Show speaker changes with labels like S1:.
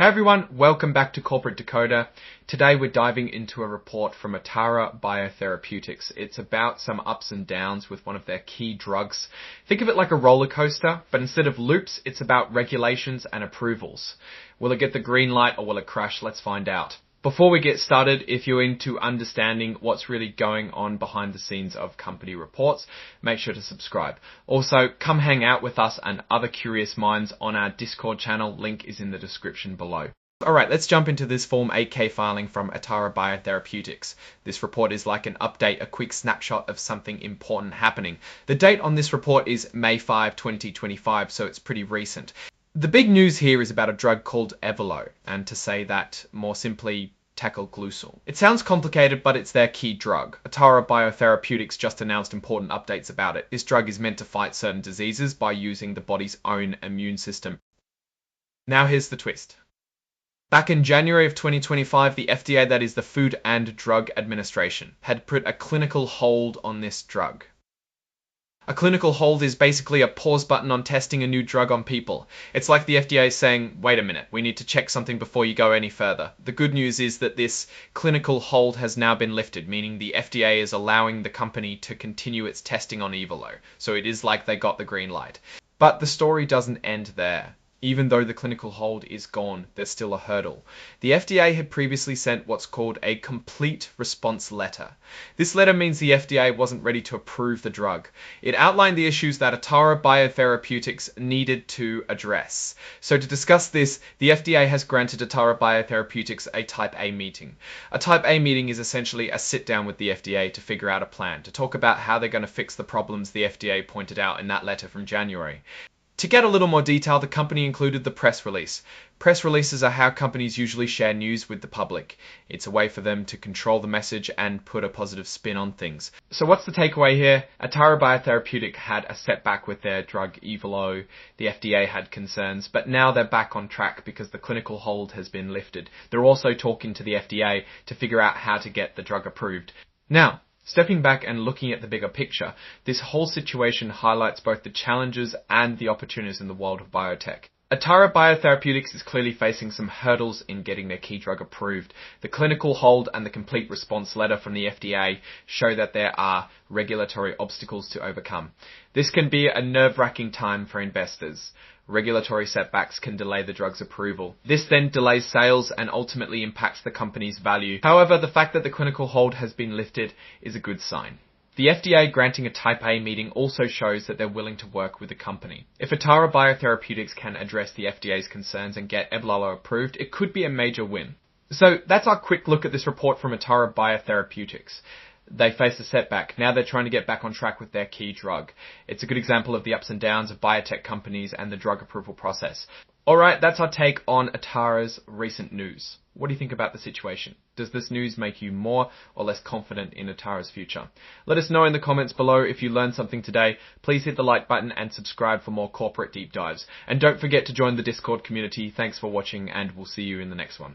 S1: Hey everyone, welcome back to Corporate Decoder. Today we're diving into a report from Atara Biotherapeutics. It's about some ups and downs with one of their key drugs. Think of it like a roller coaster, but instead of loops, it's about regulations and approvals. Will it get the green light or will it crash? Let's find out. Before we get started, if you're into understanding what's really going on behind the scenes of company reports, make sure to subscribe. Also, come hang out with us and other curious minds on our Discord channel. Link is in the description below. Alright, let's jump into this Form 8K filing from Atara Biotherapeutics. This report is like an update, a quick snapshot of something important happening. The date on this report is May 5, 2025, so it's pretty recent. The big news here is about a drug called Evelo, and to say that more simply, tacrolimus. It sounds complicated, but it's their key drug. Atara Biotherapeutics just announced important updates about it. This drug is meant to fight certain diseases by using the body's own immune system. Now here's the twist. Back in January of 2025, the FDA, that is the Food and Drug Administration, had put a clinical hold on this drug. A clinical hold is basically a pause button on testing a new drug on people. It's like the FDA saying, wait a minute, we need to check something before you go any further. The good news is that this clinical hold has now been lifted, meaning the FDA is allowing the company to continue its testing on Evelo. So it is like they got the green light. But the story doesn't end there. Even though the clinical hold is gone, there's still a hurdle. The FDA had previously sent what's called a complete response letter. This letter means the FDA wasn't ready to approve the drug. It outlined the issues that Atara Biotherapeutics needed to address. So to discuss this, the FDA has granted Atara Biotherapeutics a Type A meeting. A Type A meeting is essentially a sit down with the FDA to figure out a plan, to talk about how they're going to fix the problems the FDA pointed out in that letter from January. To get a little more detail, the company included the press release. Press releases are how companies usually share news with the public. It's a way for them to control the message and put a positive spin on things. So what's the takeaway here? Atara Biotherapeutics had a setback with their drug Evelo. The FDA had concerns, but now they're back on track because the clinical hold has been lifted. They're also talking to the FDA to figure out how to get the drug approved. Now, stepping back and looking at the bigger picture, this whole situation highlights both the challenges and the opportunities in the world of biotech. Atara Biotherapeutics is clearly facing some hurdles in getting their key drug approved. The clinical hold and the complete response letter from the FDA show that there are regulatory obstacles to overcome. This can be a nerve-wracking time for investors. Regulatory setbacks can delay the drug's approval. This then delays sales and ultimately impacts the company's value. However, the fact that the clinical hold has been lifted is a good sign. The FDA granting a Type A meeting also shows that they're willing to work with the company. If Atara Biotherapeutics can address the FDA's concerns and get Evelo approved, it could be a major win. So that's our quick look at this report from Atara Biotherapeutics. They faced a setback. Now they're trying to get back on track with their key drug. It's a good example of the ups and downs of biotech companies and the drug approval process. Alright, that's our take on Atara's recent news. What do you think about the situation? Does this news make you more or less confident in Atara's future? Let us know in the comments below if you learned something today. Please hit the like button and subscribe for more corporate deep dives. And don't forget to join the Discord community. Thanks for watching and we'll see you in the next one.